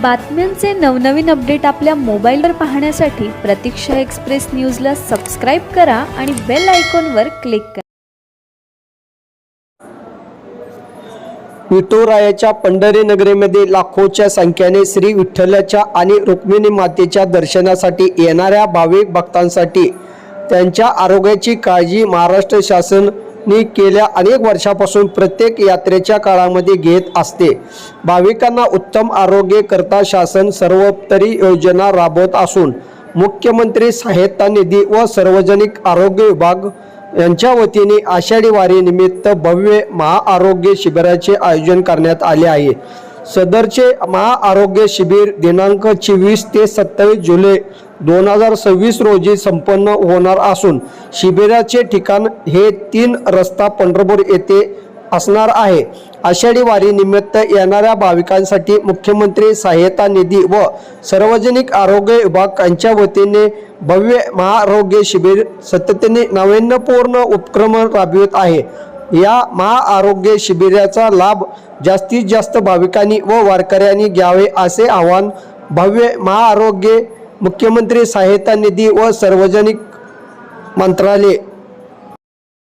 बातम्यांचे नवनवीन अपडेट आपल्या मोबाईलवर पाहण्यासाठी प्रतीक्षा एक्सप्रेस न्यूजला सबस्क्राईब करा आणि बेल आयकॉनवर क्लिक करा. विठुरायाच्या पंढरी नगरीमध्ये लाखोच्या संख्येने श्री विठ्ठलाच्या आणि रुक्मिणी मातेच्या दर्शनासाठी येणाऱ्या भाविक भक्तांसाठी त्यांच्या आरोग्याची काळजी महाराष्ट्र शासनाने गेल्या अनेक वर्षापासून प्रत्येक यात्रेच्या काळामध्ये घेत असते. भाविकांना उत्तम आरोग्य करता शासन सर्वोपरी योजना राबवत असून मुख्यमंत्री सहायता निधी व सार्वजनिक आरोग्य विभाग यांच्या वतीने आषाढी वारी निमित्त भव्य महाआरोग्य शिबिराचे आयोजन करण्यात आले आहे. सदरचे महाआरोग्य शिबिर दिनांक 24 ते 27 जुलै 2026 रोजी संपन्न होणार असून शिबिराचे ठिकाण हे 3 रस्ता पंढरपूर येथे असणार आहे. आषाढी वारी निमित्त येणाऱ्या भाविकांसाठी मुख्यमंत्री सहायता निधी व सार्वजनिक आरोग्य विभाग यांच्या वतीने भव्य महाआरोग्य शिबिर सातत्याने नाविन्यपूर्ण उपक्रम राबवित आहे. या महाआरोग्य शिबिराचा लाभ जास्तीत जास्त भाविकांनी व वारकऱ्यांनी घ्यावे असे आवाहन भव्य महाआरोग्य मुख्यमंत्री सहायता निधी व सार्वजनिक मंत्रालय